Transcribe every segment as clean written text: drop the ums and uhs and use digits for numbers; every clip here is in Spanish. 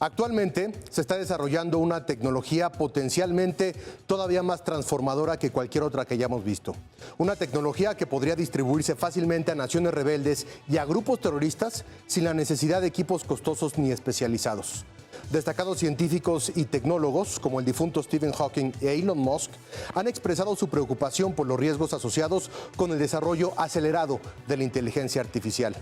Actualmente se está desarrollando una tecnología potencialmente todavía más transformadora que cualquier otra que hayamos visto. Una tecnología que podría distribuirse fácilmente a naciones rebeldes y a grupos terroristas sin la necesidad de equipos costosos ni especializados. Destacados científicos y tecnólogos, como el difunto Stephen Hawking e Elon Musk, han expresado su preocupación por los riesgos asociados con el desarrollo acelerado de la inteligencia artificial.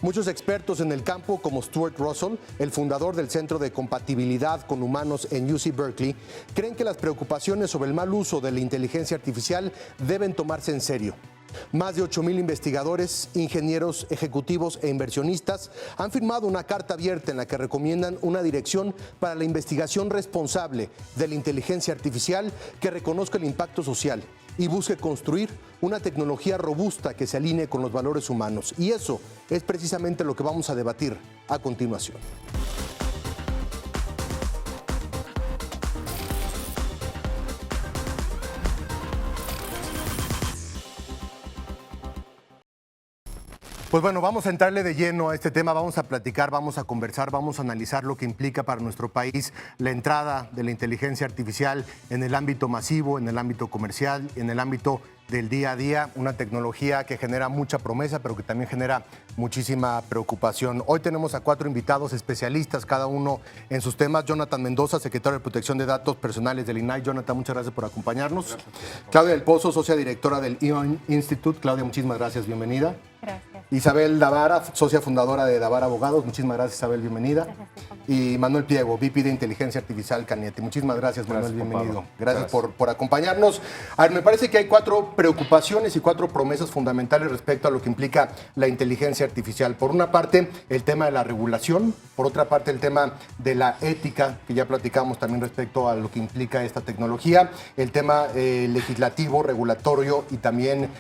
Muchos expertos en el campo, como Stuart Russell, el fundador del Centro de Compatibilidad con Humanos en UC Berkeley, creen que las preocupaciones sobre el mal uso de la inteligencia artificial deben tomarse en serio. Más de 8,000 investigadores, ingenieros, ejecutivos e inversionistas han firmado una carta abierta en la que recomiendan una dirección para la investigación responsable de la inteligencia artificial que reconozca el impacto social y busque construir una tecnología robusta que se alinee con los valores humanos. Y eso es precisamente lo que vamos a debatir a continuación. Pues bueno, vamos a entrarle de lleno a este tema, vamos a platicar, vamos a conversar, vamos a analizar lo que implica para nuestro país la entrada de la inteligencia artificial en el ámbito masivo, en el ámbito comercial, en el ámbito del día a día, una tecnología que genera mucha promesa, pero que también genera muchísima preocupación. Hoy tenemos a 4 invitados especialistas, cada uno en sus temas. Jonathan Mendoza, secretario de Protección de Datos Personales del INAI. Jonathan, muchas gracias por acompañarnos. Gracias. Claudia del Pozo, socia directora del ION Institute. Claudia, muchísimas gracias, bienvenida. Gracias. Isabel Davara, socia fundadora de Davara Abogados. Muchísimas gracias, Isabel, bienvenida. Gracias. Y Manuel Piego, VP de Inteligencia Artificial Cañete. Muchísimas gracias, Manuel, bienvenido. Gracias por acompañarnos. A ver, me parece que hay 4 preocupaciones y 4 promesas fundamentales respecto a lo que implica la inteligencia artificial. Por una parte, el tema de la regulación. Por otra parte, el tema de la ética, que ya platicamos también respecto a lo que implica esta tecnología. El tema legislativo, regulatorio y también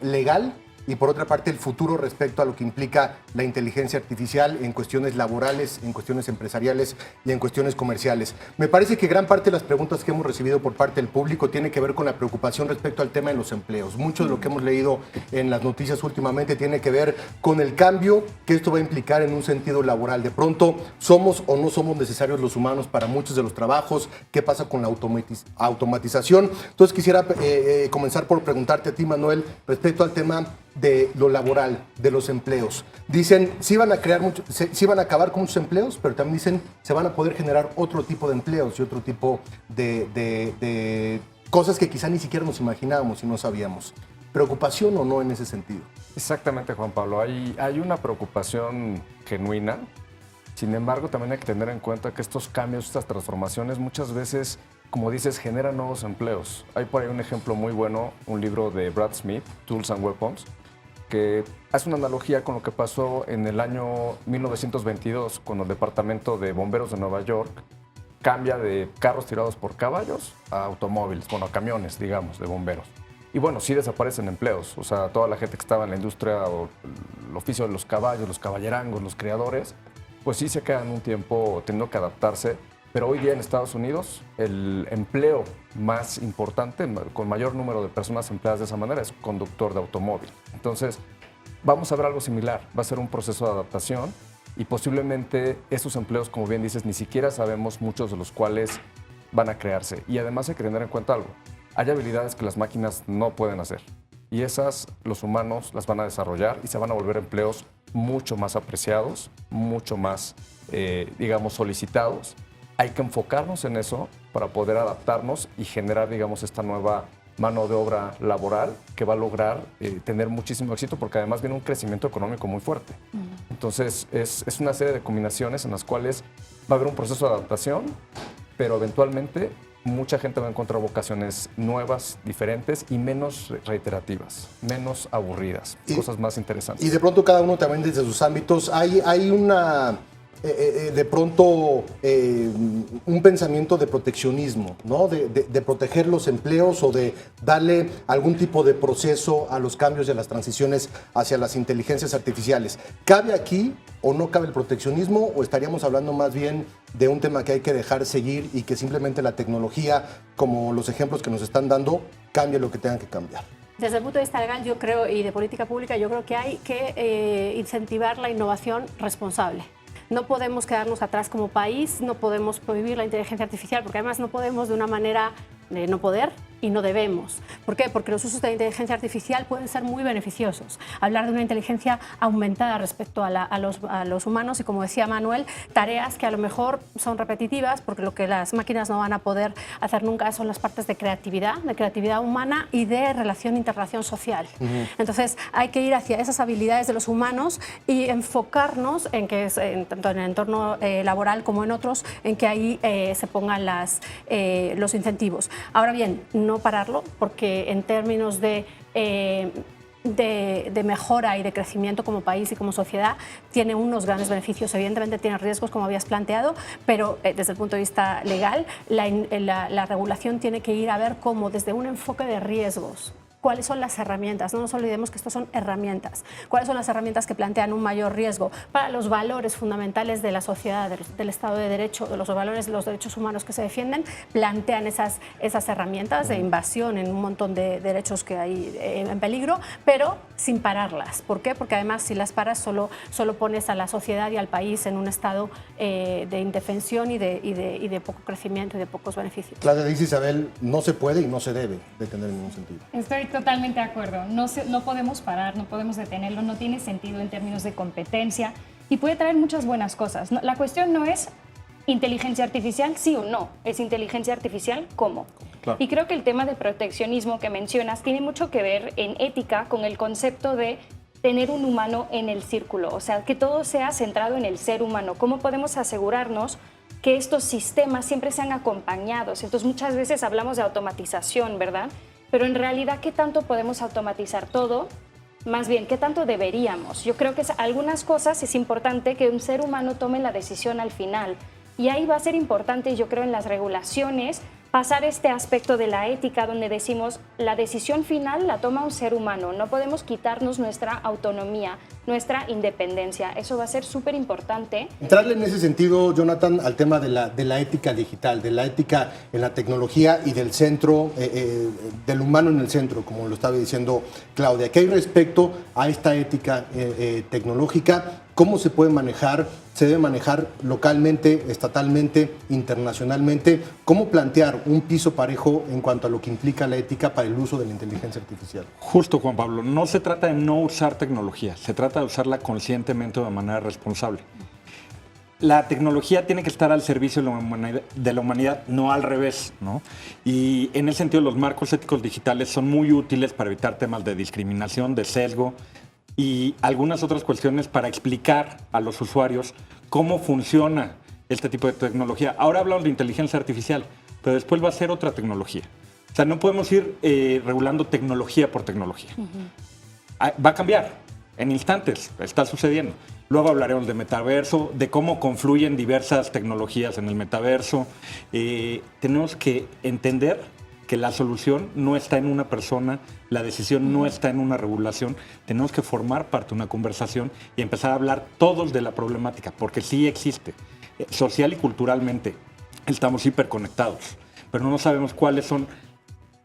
legal. Y por otra parte, el futuro respecto a lo que implica la inteligencia artificial en cuestiones laborales, en cuestiones empresariales y en cuestiones comerciales. Me parece que gran parte de las preguntas que hemos recibido por parte del público tiene que ver con la preocupación respecto al tema de los empleos. Mucho de lo que hemos leído en las noticias últimamente tiene que ver con el cambio que esto va a implicar en un sentido laboral. De pronto, ¿somos o no somos necesarios los humanos para muchos de los trabajos? ¿Qué pasa con la automatización? Entonces, quisiera comenzar por preguntarte a ti, Manuel, respecto al tema de lo laboral, de los empleos. Dicen, sí van a acabar con muchos empleos, pero también dicen, se van a poder generar otro tipo de empleos y otro tipo de cosas que quizá ni siquiera nos imaginábamos y no sabíamos. ¿Preocupación o no en ese sentido? Exactamente, Juan Pablo. Hay una preocupación genuina. Sin embargo, también hay que tener en cuenta que estos cambios, estas transformaciones, muchas veces, como dices, generan nuevos empleos. Hay por ahí un ejemplo muy bueno, un libro de Brad Smith, Tools and Weapons, que hace una analogía con lo que pasó en el año 1922, cuando el Departamento de Bomberos de Nueva York cambia de carros tirados por caballos a automóviles, bueno, a camiones, digamos, de bomberos. Y bueno, sí desaparecen empleos, o sea, toda la gente que estaba en la industria o el oficio de los caballos, los caballerangos, los criadores, pues sí se quedan un tiempo teniendo que adaptarse. Pero hoy día en Estados Unidos el empleo más importante, con mayor número de personas empleadas de esa manera, es conductor de automóvil. Entonces, vamos a ver algo similar. Va a ser un proceso de adaptación y posiblemente esos empleos, como bien dices, ni siquiera sabemos muchos de los cuales van a crearse. Y además hay que tener en cuenta algo. Hay habilidades que las máquinas no pueden hacer. Y esas los humanos las van a desarrollar y se van a volver empleos mucho más apreciados, mucho más, digamos, solicitados. Hay que enfocarnos en eso para poder adaptarnos y generar, digamos, esta nueva mano de obra laboral que va a lograr tener muchísimo éxito porque además viene un crecimiento económico muy fuerte. Entonces, es una serie de combinaciones en las cuales va a haber un proceso de adaptación, pero eventualmente mucha gente va a encontrar vocaciones nuevas, diferentes y menos reiterativas, menos aburridas, cosas más interesantes. Y de pronto cada uno también desde sus ámbitos, hay una... de pronto un pensamiento de proteccionismo, ¿no? De proteger los empleos o de darle algún tipo de proceso a los cambios y a las transiciones hacia las inteligencias artificiales. ¿Cabe aquí o no cabe el proteccionismo o estaríamos hablando más bien de un tema que hay que dejar seguir y que simplemente la tecnología, como los ejemplos que nos están dando, cambie lo que tengan que cambiar? Desde el punto de vista legal, yo creo, y de política pública, yo creo que hay que incentivar la innovación responsable. no podemos quedarnos atrás como país, no podemos prohibir la inteligencia artificial, porque además no podemos de una manera de no poder y no debemos. ¿Por qué? Porque los usos de la inteligencia artificial pueden ser muy beneficiosos. Hablar de una inteligencia aumentada respecto a los humanos y, como decía Manuel, tareas que a lo mejor son repetitivas, porque lo que las máquinas no van a poder hacer nunca son las partes de creatividad humana y de relación, interrelación social. Entonces hay que ir hacia esas habilidades de los humanos y enfocarnos en que tanto en el entorno laboral como en otros, en que ahí se pongan los incentivos. Ahora bien, no pararlo, porque en términos de mejora y de crecimiento como país y como sociedad tiene unos grandes beneficios. Evidentemente tiene riesgos, como habías planteado, pero desde el punto de vista legal la regulación tiene que ir a ver cómo, desde un enfoque de riesgos, cuáles son las herramientas. No nos olvidemos que estos son herramientas. ¿Cuáles son las herramientas que plantean un mayor riesgo para los valores fundamentales de la sociedad, del Estado de Derecho, de los valores de los derechos humanos que se defienden? Plantean esas herramientas de invasión en un montón de derechos que hay en peligro, pero sin pararlas. ¿Por qué? Porque además, si las paras, solo pones a la sociedad y al país en un estado de indefensión y de poco crecimiento y de pocos beneficios. Claudia, dice Isabel, no se puede y no se debe detener en ningún sentido. Estoy totalmente de acuerdo. No podemos parar, no podemos detenerlo, no tiene sentido en términos de competencia y puede traer muchas buenas cosas. La cuestión no es inteligencia artificial, sí o no, es inteligencia artificial, ¿cómo? Claro. Y creo que el tema de proteccionismo que mencionas tiene mucho que ver en ética con el concepto de tener un humano en el círculo, o sea, que todo sea centrado en el ser humano. ¿Cómo podemos asegurarnos que estos sistemas siempre sean acompañados? Entonces, muchas veces hablamos de automatización, ¿verdad? Pero en realidad, ¿qué tanto podemos automatizar todo? Más bien, ¿qué tanto deberíamos? Yo creo que algunas cosas es importante que un ser humano tome la decisión al final. Y ahí va a ser importante, yo creo, en las regulaciones, pasar este aspecto de la ética donde decimos la decisión final la toma un ser humano, no podemos quitarnos nuestra autonomía, nuestra independencia. Eso va a ser súper importante. Entrarle en ese sentido, Jonathan, al tema de la ética digital, de la ética en la tecnología y del centro, del humano en el centro, como lo estaba diciendo Claudia. ¿Qué hay respecto a esta ética tecnológica? ¿Cómo se puede manejar? ¿Se debe manejar localmente, estatalmente, internacionalmente? ¿Cómo plantear un piso parejo en cuanto a lo que implica la ética para el uso de la inteligencia artificial? Justo, Juan Pablo. No se trata de no usar tecnología, se trata de usarla conscientemente de manera responsable. La tecnología tiene que estar al servicio de la humanidad, no al revés, ¿no? Y en ese sentido, los marcos éticos digitales son muy útiles para evitar temas de discriminación, de sesgo, y algunas otras cuestiones para explicar a los usuarios cómo funciona este tipo de tecnología. Ahora hablamos de inteligencia artificial, pero después va a ser otra tecnología. O sea, no podemos ir regulando tecnología por tecnología. Va a cambiar en instantes, está sucediendo. Luego hablaremos de metaverso, de cómo confluyen diversas tecnologías en el metaverso. Tenemos que entender que la solución no está en una persona, la decisión no está en una regulación. Tenemos que formar parte de una conversación y empezar a hablar todos de la problemática, porque sí existe. Social y culturalmente estamos hiperconectados, pero no sabemos cuáles son.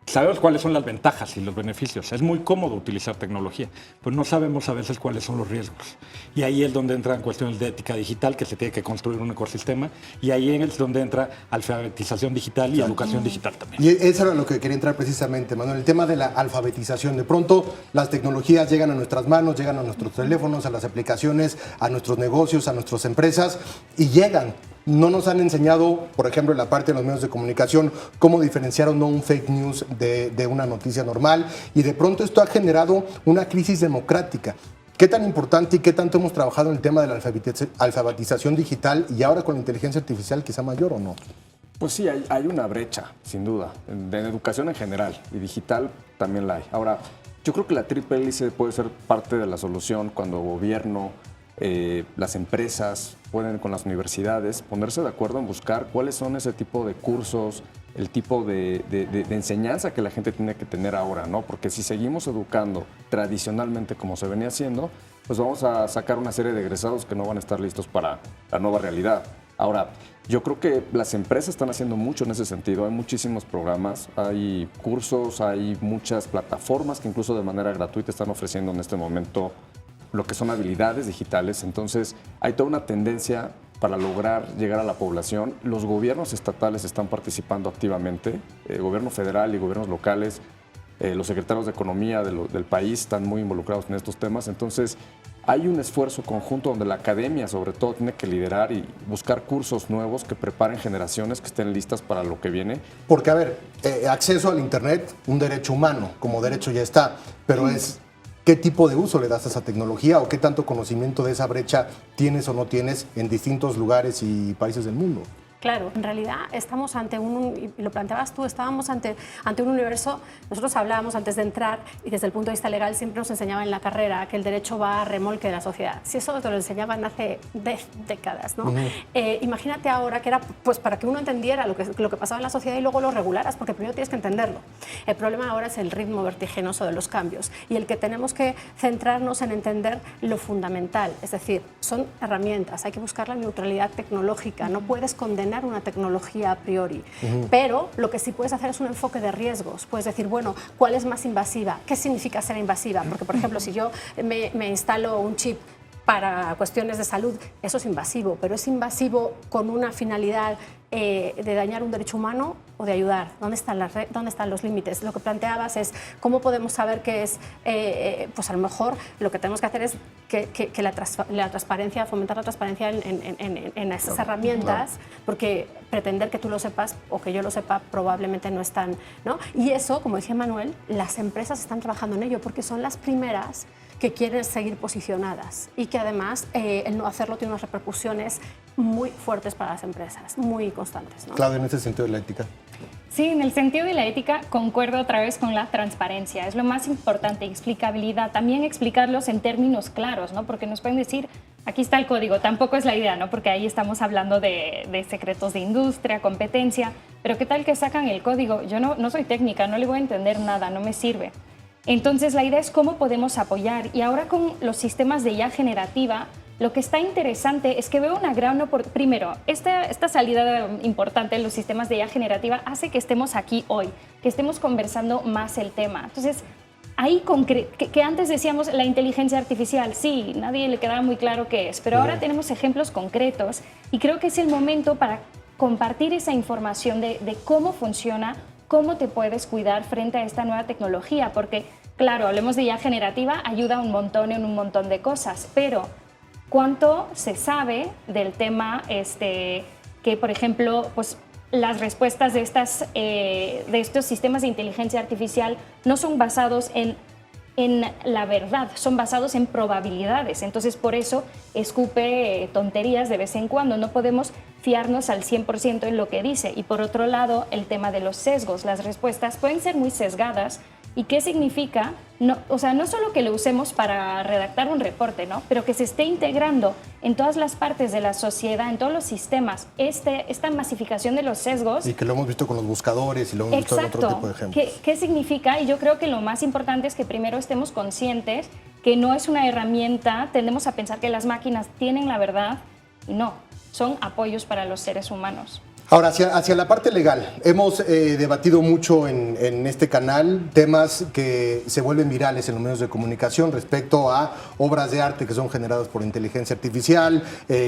Sabemos cuáles son las ventajas y los beneficios. Es muy cómodo utilizar tecnología, pero no sabemos a veces cuáles son los riesgos. Y ahí es donde entran cuestiones de ética digital, que se tiene que construir un ecosistema. Y ahí es donde entra alfabetización digital y educación digital también. Y eso era lo que quería entrar precisamente, Manuel, el tema de la alfabetización. De pronto las tecnologías llegan a nuestras manos, llegan a nuestros teléfonos, a las aplicaciones, a nuestros negocios, a nuestras empresas y llegan. No nos han enseñado, por ejemplo, en la parte de los medios de comunicación, cómo diferenciar o no un fake news de una noticia normal. Y de pronto esto ha generado una crisis democrática. ¿Qué tan importante y qué tanto hemos trabajado en el tema de la alfabetización digital y ahora con la inteligencia artificial quizá mayor o no? Pues sí, hay una brecha, sin duda, en educación en general y digital también la hay. Ahora, yo creo que la triple hélice puede ser parte de la solución cuando el gobierno, las empresas pueden con las universidades ponerse de acuerdo en buscar cuáles son ese tipo de cursos, el tipo de enseñanza que la gente tiene que tener ahora, ¿no? Porque si seguimos educando tradicionalmente como se venía haciendo, pues vamos a sacar una serie de egresados que no van a estar listos para la nueva realidad. Ahora, yo creo que las empresas están haciendo mucho en ese sentido. Hay muchísimos programas, hay cursos, hay muchas plataformas que incluso de manera gratuita están ofreciendo en este momento lo que son habilidades digitales. Entonces, hay toda una tendencia para lograr llegar a la población. Los gobiernos estatales están participando activamente, el gobierno federal y gobiernos locales, los secretarios de Economía del país están muy involucrados en estos temas. Entonces, hay un esfuerzo conjunto donde la academia, sobre todo, tiene que liderar y buscar cursos nuevos que preparen generaciones que estén listas para lo que viene. Porque, a ver, acceso al Internet, un derecho humano, como derecho ya está, pero es qué tipo de uso le das a esa tecnología o qué tanto conocimiento de esa brecha tienes o no tienes en distintos lugares y países del mundo. Claro, en realidad estamos ante y lo planteabas tú, estábamos ante un universo. Nosotros hablábamos antes de entrar y desde el punto de vista legal siempre nos enseñaba en la carrera que el derecho va a remolque de la sociedad. Si eso te lo enseñaban hace décadas, ¿no? Imagínate ahora que era pues para que uno entendiera lo que pasaba en la sociedad y luego lo regularas, porque primero tienes que entenderlo. El problema ahora es el ritmo vertiginoso de los cambios y el que tenemos que centrarnos en entender lo fundamental, es decir, son herramientas, hay que buscar la neutralidad tecnológica, no puedes condenar una tecnología a priori, pero lo que sí puedes hacer es un enfoque de riesgos. Puedes decir, bueno, ¿cuál es más invasiva? ¿Qué significa ser invasiva? Porque, por ejemplo, si yo me instalo un chip para cuestiones de salud, eso es invasivo, pero es invasivo con una finalidad de dañar un derecho humano o de ayudar. ¿Dónde están los límites? Lo que planteabas es cómo podemos saber qué es, pues a lo mejor lo que tenemos que hacer es que la transparencia, fomentar la transparencia en esas herramientas, porque pretender que tú lo sepas o que yo lo sepa probablemente no están, ¿no? Y eso, como decía Manuel, las empresas están trabajando en ello porque son las primeras que quieren seguir posicionadas y que además el no hacerlo tiene unas repercusiones muy fuertes para las empresas, muy constantes, ¿no? Claudia, en ese sentido de la ética. Sí, en el sentido de la ética concuerdo otra vez con la transparencia, es lo más importante, explicabilidad, también explicarlos en términos claros, ¿no? Porque nos pueden decir, aquí está el código, tampoco es la idea, ¿no? Porque ahí estamos hablando de secretos de industria, competencia, pero ¿qué tal que sacan el código? Yo no soy técnica, no le voy a entender nada, no me sirve. Entonces la idea es cómo podemos apoyar y ahora con los sistemas de IA generativa lo que está interesante es que veo una gran oportunidad. Primero, esta salida importante de los sistemas de IA generativa hace que estemos aquí hoy, que estemos conversando más el tema. Entonces, ahí que antes decíamos la inteligencia artificial, sí, nadie le quedaba muy claro qué es, pero ahora tenemos ejemplos concretos y creo que es el momento para compartir esa información de cómo funciona, cómo te puedes cuidar frente a esta nueva tecnología, porque, claro, hablemos de IA generativa, ayuda un montón en un montón de cosas, pero ¿cuánto se sabe del tema que, por ejemplo, pues, las respuestas de estos sistemas de inteligencia artificial no son basados en la verdad, son basados en probabilidades. Entonces, por eso escupe tonterías de vez en cuando. No podemos fiarnos al 100% en lo que dice. Y por otro lado, el tema de los sesgos. Las respuestas pueden ser muy sesgadas. ¿Y qué significa? No, o sea, no solo que lo usemos para redactar un reporte, ¿no? Pero que se esté integrando en todas las partes de la sociedad, en todos los sistemas, esta masificación de los sesgos. Y que lo hemos visto con los buscadores y lo hemos visto en otro tipo de ejemplos. ¿Qué significa? Y yo creo que lo más importante es que primero estemos conscientes que no es una herramienta, tendemos a pensar que las máquinas tienen la verdad y no, son apoyos para los seres humanos. Ahora, hacia la parte legal, hemos debatido mucho en este canal temas que se vuelven virales en los medios de comunicación respecto a obras de arte que son generadas por inteligencia artificial,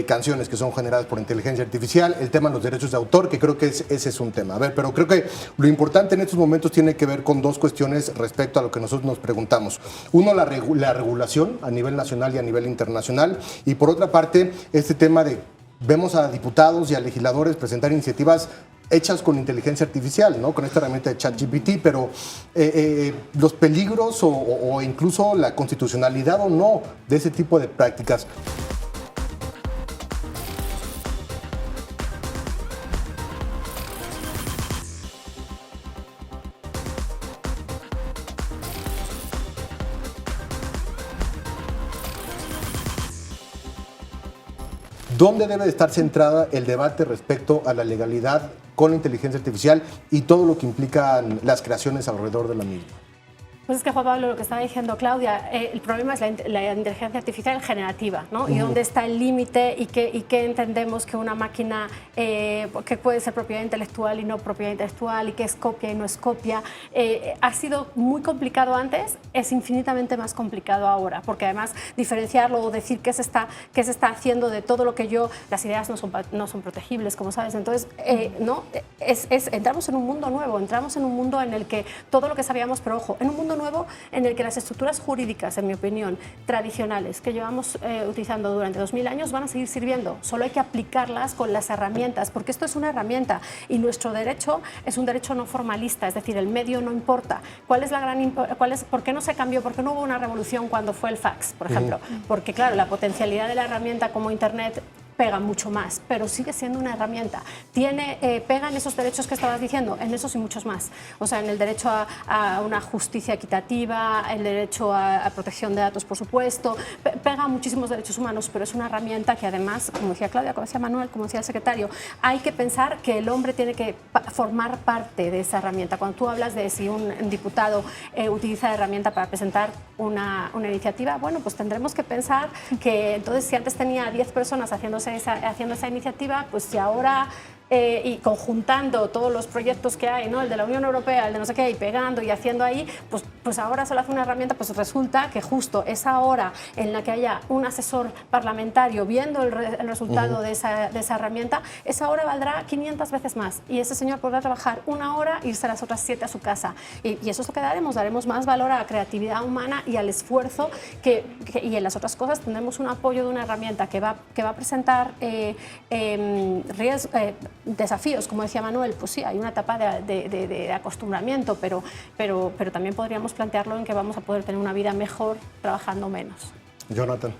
canciones que son generadas por inteligencia artificial, el tema de los derechos de autor, que creo que ese es un tema. A ver, pero creo que lo importante en estos momentos tiene que ver con dos cuestiones respecto a lo que nosotros nos preguntamos. Uno, la regulación a nivel nacional y a nivel internacional, y por otra parte, este tema de vemos a diputados y a legisladores presentar iniciativas hechas con inteligencia artificial, ¿no? Con esta herramienta de ChatGPT, pero los peligros o incluso la constitucionalidad o no de ese tipo de prácticas. ¿Dónde debe de estar centrada el debate respecto a la legalidad con la inteligencia artificial y todo lo que implican las creaciones alrededor de la misma? Pues es que, Juan Pablo, lo que estaba diciendo Claudia, el problema es la inteligencia artificial generativa, ¿no? Y dónde está el límite y qué entendemos que una máquina que puede ser propiedad intelectual y no propiedad intelectual y qué es copia y no es copia. Ha sido muy complicado antes, es infinitamente más complicado ahora, porque además diferenciarlo o decir qué se está haciendo de todo lo que las ideas no son protegibles, como sabes. Entonces, ¿no? Entramos en un mundo nuevo, entramos en un mundo en el que todo lo que sabíamos, pero ojo, en un mundo nuevo en el que las estructuras jurídicas, en mi opinión, tradicionales que llevamos utilizando durante 2000 años van a seguir sirviendo. Solo hay que aplicarlas con las herramientas, porque esto es una herramienta y nuestro derecho es un derecho no formalista, es decir, el medio no importa. ¿Por qué no se cambió? ¿Por qué no hubo una revolución cuando fue el fax, por ejemplo? Porque, claro, la potencialidad de la herramienta como Internet pega mucho más, pero sigue siendo una herramienta. Pega en esos derechos que estabas diciendo, en esos y muchos más. O sea, en el derecho a una justicia equitativa, el derecho a protección de datos, por supuesto. Pega muchísimos derechos humanos, pero es una herramienta que además, como decía Claudia, como decía Manuel, como decía el secretario, hay que pensar que el hombre tiene que formar parte de esa herramienta. Cuando tú hablas de si un diputado utiliza la herramienta para presentar una iniciativa, bueno, pues tendremos que pensar que entonces si antes tenía 10 personas haciendo esa iniciativa, pues si ahora y conjuntando todos los proyectos que hay, ¿no? El de la Unión Europea, el de no sé qué, y pegando y haciendo ahí, pues ahora solo hace una herramienta, pues resulta que justo esa hora en la que haya un asesor parlamentario viendo el resultado de esa herramienta, esa hora valdrá 500 veces más y ese señor podrá trabajar 1 hora y irse a las otras 7 a su casa. Y eso es lo que daremos más valor a la creatividad humana y al esfuerzo y en las otras cosas tendremos un apoyo de una herramienta que va a presentar desafíos, como decía Manuel. Pues sí, hay una etapa de acostumbramiento, pero también podríamos plantearlo en que vamos a poder tener una vida mejor trabajando menos. Jonathan.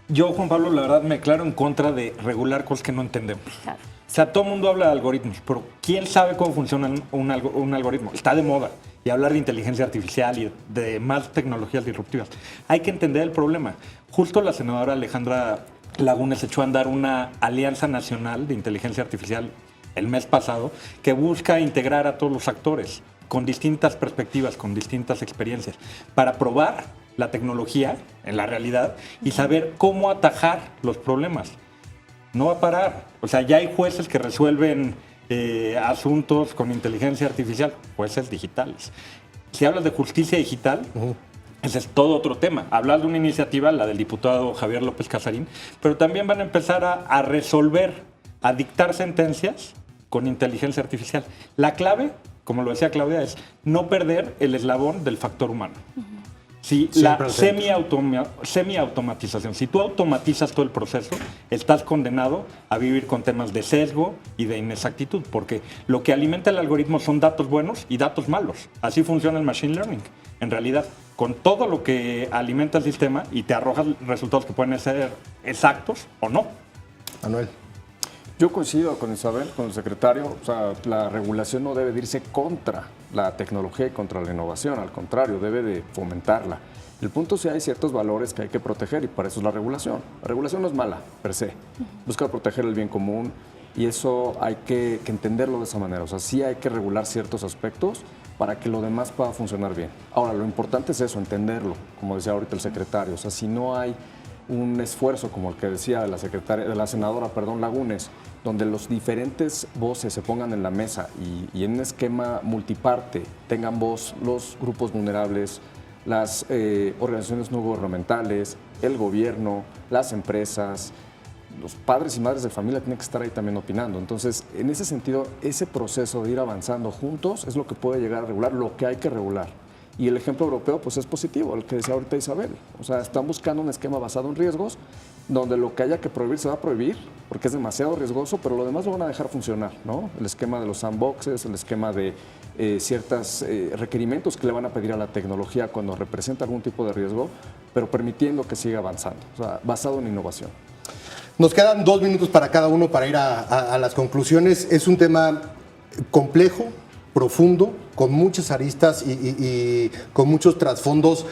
Yo, Juan Pablo, la verdad me declaro en contra de regular cosas que no entendemos. Claro. O sea, todo el mundo habla de algoritmos, pero ¿quién sabe cómo funciona un algoritmo? Está de moda. Y hablar de inteligencia artificial y de más tecnologías disruptivas. Hay que entender el problema. Justo la senadora Alejandra Lagunes echó a andar una alianza nacional de inteligencia artificial el mes pasado que busca integrar a todos los actores con distintas perspectivas, con distintas experiencias, para probar la tecnología en la realidad y saber cómo atajar los problemas. No va a parar. O sea, ya hay jueces que resuelven asuntos con inteligencia artificial, jueces digitales. Si hablas de justicia digital, ese es todo otro tema. Hablar de una iniciativa, la del diputado Javier López Casarín, pero también van a empezar a resolver, a dictar sentencias con inteligencia artificial. La clave, como lo decía Claudia, es no perder el eslabón del factor humano. Si la semi-automatización, si tú automatizas todo el proceso, estás condenado a vivir con temas de sesgo y de inexactitud, porque lo que alimenta el algoritmo son datos buenos y datos malos. Así funciona el machine learning, en realidad, con todo lo que alimenta el sistema y te arroja resultados que pueden ser exactos o no. Manuel. Yo coincido con Isabel, con el secretario. O sea, la regulación no debe de irse contra la tecnología y contra la innovación. Al contrario, debe de fomentarla. El punto es que hay ciertos valores que hay que proteger y para eso es la regulación. La regulación no es mala, per se. Busca proteger el bien común y eso hay que entenderlo de esa manera. O sea, sí hay que regular ciertos aspectos para que lo demás pueda funcionar bien. Ahora, lo importante es eso, entenderlo, como decía ahorita el secretario. O sea, si no hay un esfuerzo como el que decía la senadora Lagunes, donde los diferentes voces se pongan en la mesa y en un esquema multiparte tengan voz los grupos vulnerables, las organizaciones no gubernamentales, el gobierno, las empresas, los padres y madres de familia tienen que estar ahí también opinando. Entonces, en ese sentido, ese proceso de ir avanzando juntos es lo que puede llegar a regular lo que hay que regular. Y el ejemplo europeo pues es positivo, el que decía ahorita Isabel. O sea, están buscando un esquema basado en riesgos, donde lo que haya que prohibir se va a prohibir, porque es demasiado riesgoso, pero lo demás lo van a dejar funcionar, ¿no? El esquema de los sandboxes, el esquema de ciertos requerimientos que le van a pedir a la tecnología cuando representa algún tipo de riesgo, pero permitiendo que siga avanzando, o sea, basado en innovación. Nos quedan 2 minutos para cada uno para ir a las conclusiones. Es un tema complejo, profundo, con muchas aristas y con muchos trasfondos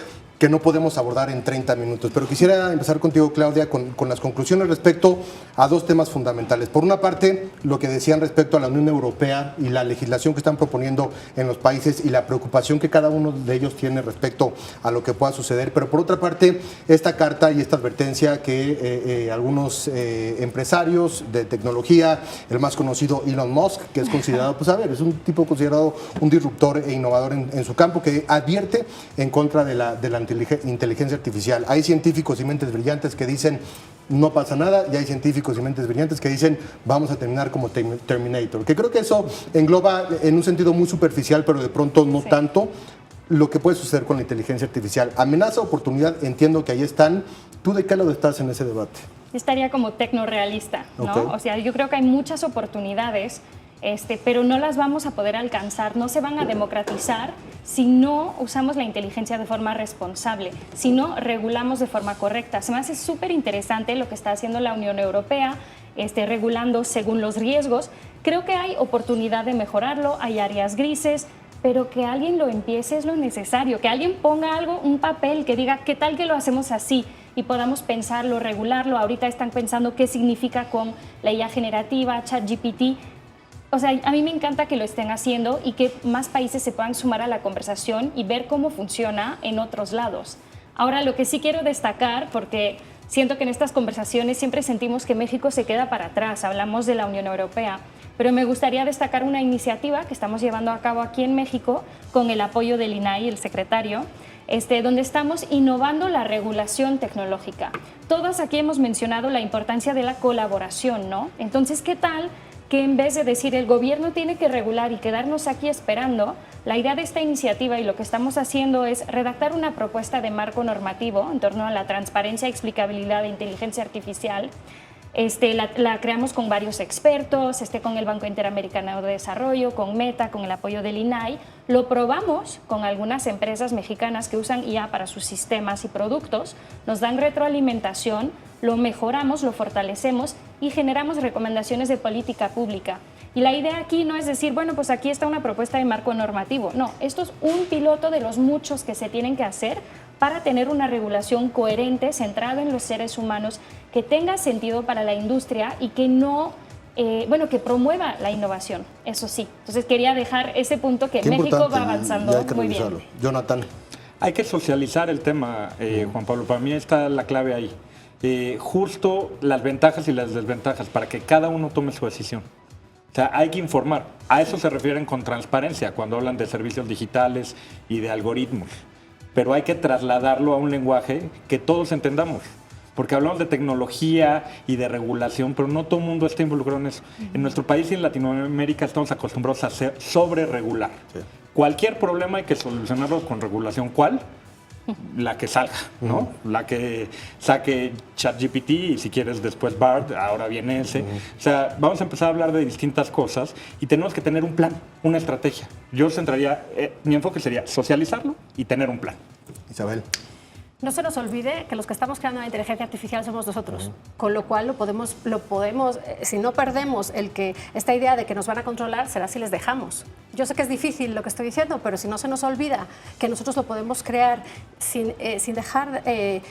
que no podemos abordar en 30 minutos. Pero quisiera empezar contigo, Claudia, con las conclusiones respecto a dos temas fundamentales. Por una parte, lo que decían respecto a la Unión Europea y la legislación que están proponiendo en los países y la preocupación que cada uno de ellos tiene respecto a lo que pueda suceder. Pero por otra parte, esta carta y esta advertencia que algunos empresarios de tecnología, el más conocido Elon Musk, que es considerado, pues a ver, es un tipo considerado un disruptor e innovador en su campo, que advierte en contra de la inteligencia artificial. Hay científicos y mentes brillantes que dicen no pasa nada, y hay científicos y mentes brillantes que dicen vamos a terminar como Terminator, que creo que eso engloba en un sentido muy superficial, pero de pronto no tanto, lo que puede suceder con la inteligencia artificial. Amenaza, oportunidad, entiendo que ahí están. ¿Tú de qué lado estás en ese debate? Estaría como tecnorealista, ¿no? Okay. O sea, yo creo que hay muchas oportunidades, pero no las vamos a poder alcanzar, no se van a democratizar si no usamos la inteligencia de forma responsable, si no regulamos de forma correcta. Se me hace súper interesante lo que está haciendo la Unión Europea, regulando según los riesgos. Creo que hay oportunidad de mejorarlo, hay áreas grises, pero que alguien lo empiece es lo necesario, que alguien ponga algo, un papel que diga qué tal que lo hacemos así y podamos pensarlo, regularlo. Ahorita están pensando qué significa con la IA generativa, ChatGPT. O sea, a mí me encanta que lo estén haciendo y que más países se puedan sumar a la conversación y ver cómo funciona en otros lados. Ahora, lo que sí quiero destacar, porque siento que en estas conversaciones siempre sentimos que México se queda para atrás, hablamos de la Unión Europea, pero me gustaría destacar una iniciativa que estamos llevando a cabo aquí en México con el apoyo del INAI, el secretario, donde estamos innovando la regulación tecnológica. Todos aquí hemos mencionado la importancia de la colaboración, ¿no? Entonces, ¿qué tal que en vez de decir el gobierno tiene que regular y quedarnos aquí esperando, la idea de esta iniciativa y lo que estamos haciendo es redactar una propuesta de marco normativo en torno a la transparencia y explicabilidad de inteligencia artificial? La creamos con varios expertos, con el Banco Interamericano de Desarrollo, con Meta, con el apoyo del INAI. Lo probamos con algunas empresas mexicanas que usan IA para sus sistemas y productos, nos dan retroalimentación, lo mejoramos, lo fortalecemos y generamos recomendaciones de política pública. Y la idea aquí no es decir, bueno, pues aquí está una propuesta de marco normativo. No, esto es un piloto de los muchos que se tienen que hacer para tener una regulación coherente, centrada en los seres humanos, que tenga sentido para la industria y que no, que promueva la innovación, eso sí. Entonces quería dejar ese punto que México va avanzando muy bien. Jonathan. Hay que socializar el tema, Juan Pablo. Para mí está la clave ahí. Justo las ventajas y las desventajas para que cada uno tome su decisión. O sea, hay que informar. A eso se refieren con transparencia cuando hablan de servicios digitales y de algoritmos. Pero hay que trasladarlo a un lenguaje que todos entendamos. Porque hablamos de tecnología y de regulación, pero no todo el mundo está involucrado en eso. En nuestro país y en Latinoamérica estamos acostumbrados a sobre-regular. Sí. Cualquier problema hay que solucionarlo con regulación. ¿Cuál? La que salga, ¿no? La que saque ChatGPT y si quieres después BART, ahora viene ese. O sea, vamos a empezar a hablar de distintas cosas y tenemos que tener un plan, una estrategia. Yo centraría, mi enfoque sería socializarlo y tener un plan. Isabel. No se nos olvide que los que estamos creando la inteligencia artificial somos nosotros, con lo cual lo podemos, si no perdemos esta idea de que nos van a controlar, será si les dejamos. Yo sé que es difícil lo que estoy diciendo, pero si no se nos olvida que nosotros lo podemos crear sin dejar de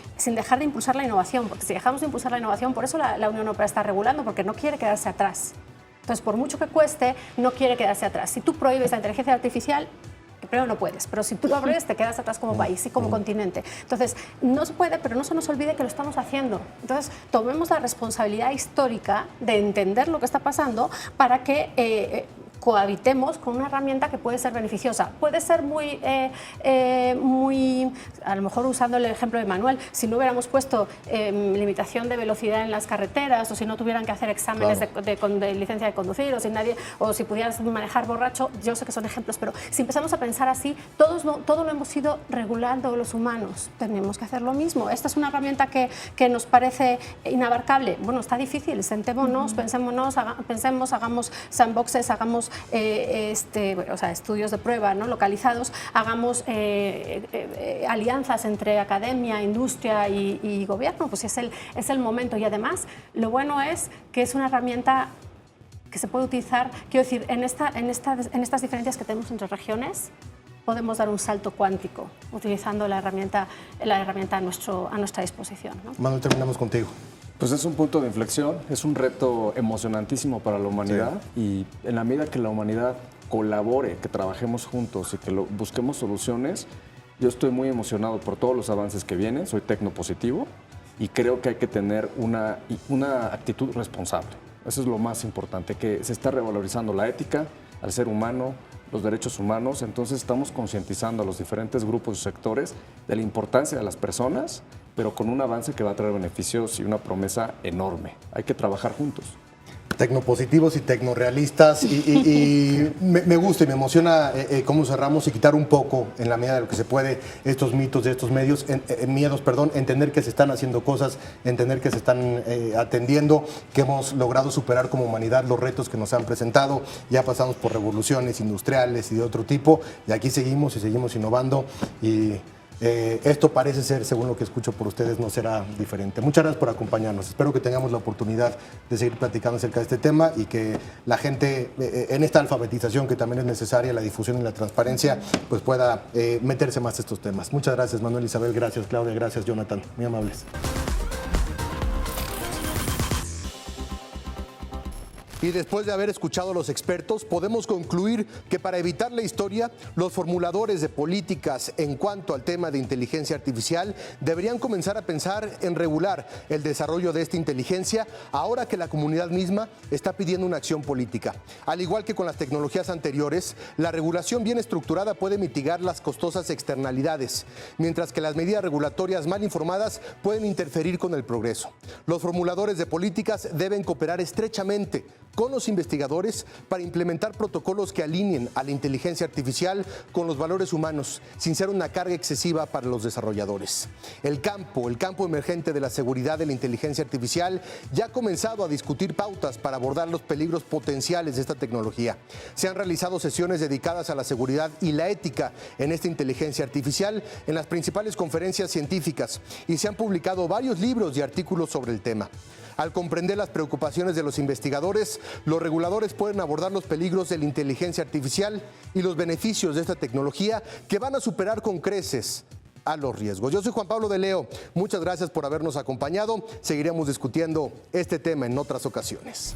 impulsar la innovación, porque si dejamos de impulsar la innovación, por eso la Unión Europea está regulando, porque no quiere quedarse atrás. Entonces, por mucho que cueste, no quiere quedarse atrás. Si tú prohíbes la inteligencia artificial, primero no puedes, pero si tú lo abres te quedas atrás como país y como continente. Entonces, no se puede, pero no se nos olvide que lo estamos haciendo. Entonces, tomemos la responsabilidad histórica de entender lo que está pasando para que cohabitemos con una herramienta que puede ser beneficiosa. Puede ser muy, a lo mejor usando el ejemplo de Manuel, si no hubiéramos puesto limitación de velocidad en las carreteras o si no tuvieran que hacer exámenes de licencia de conducir o si pudieras manejar borracho, yo sé que son ejemplos, pero si empezamos a pensar así, todo lo hemos ido regulando los humanos. Tenemos que hacer lo mismo. Esta es una herramienta que nos parece inabarcable. Bueno, está difícil, sentémonos, pensemos, hagamos sandboxes, hagamos estudios de prueba, ¿no? Localizados, hagamos alianzas entre academia, industria y gobierno, pues es el momento. Y además, lo bueno es que es una herramienta que se puede utilizar, quiero decir, en estas diferencias que tenemos entre regiones, podemos dar un salto cuántico utilizando la herramienta a nuestra disposición, ¿no? Manuel, terminamos contigo. Pues es un punto de inflexión, es un reto emocionantísimo para la humanidad y en la medida que la humanidad colabore, que trabajemos juntos y que busquemos soluciones, yo estoy muy emocionado por todos los avances que vienen, soy tecnopositivo y creo que hay que tener una actitud responsable. Eso es lo más importante, que se está revalorizando la ética, al ser humano, los derechos humanos, entonces estamos concientizando a los diferentes grupos y sectores de la importancia de las personas, pero con un avance que va a traer beneficios y una promesa enorme. Hay que trabajar juntos. Tecnopositivos y tecnorealistas y me gusta y me emociona cómo cerramos y quitar un poco, en la medida de lo que se puede, estos mitos de estos miedos, entender que se están haciendo cosas, entender que se están atendiendo, que hemos logrado superar como humanidad los retos que nos han presentado. Ya pasamos por revoluciones industriales y de otro tipo y aquí seguimos y seguimos innovando y esto parece ser, según lo que escucho por ustedes, no será diferente. Muchas gracias por acompañarnos. Espero que tengamos la oportunidad de seguir platicando acerca de este tema y que la gente, en esta alfabetización que también es necesaria, la difusión y la transparencia, pues pueda meterse más a estos temas. Muchas gracias, Manuel, Isabel. Gracias, Claudia. Gracias, Jonathan. Muy amables. Y después de haber escuchado a los expertos, podemos concluir que para evitar la historia, los formuladores de políticas en cuanto al tema de inteligencia artificial deberían comenzar a pensar en regular el desarrollo de esta inteligencia ahora que la comunidad misma está pidiendo una acción política. Al igual que con las tecnologías anteriores, la regulación bien estructurada puede mitigar las costosas externalidades, mientras que las medidas regulatorias mal informadas pueden interferir con el progreso. Los formuladores de políticas deben cooperar estrechamente con los investigadores para implementar protocolos que alineen a la inteligencia artificial con los valores humanos, sin ser una carga excesiva para los desarrolladores. El campo emergente de la seguridad de la inteligencia artificial ya ha comenzado a discutir pautas para abordar los peligros potenciales de esta tecnología. Se han realizado sesiones dedicadas a la seguridad y la ética en esta inteligencia artificial en las principales conferencias científicas y se han publicado varios libros y artículos sobre el tema. Al comprender las preocupaciones de los investigadores, los reguladores pueden abordar los peligros de la inteligencia artificial y los beneficios de esta tecnología que van a superar con creces a los riesgos. Yo soy Juan Pablo de Leo. Muchas gracias por habernos acompañado. Seguiremos discutiendo este tema en otras ocasiones.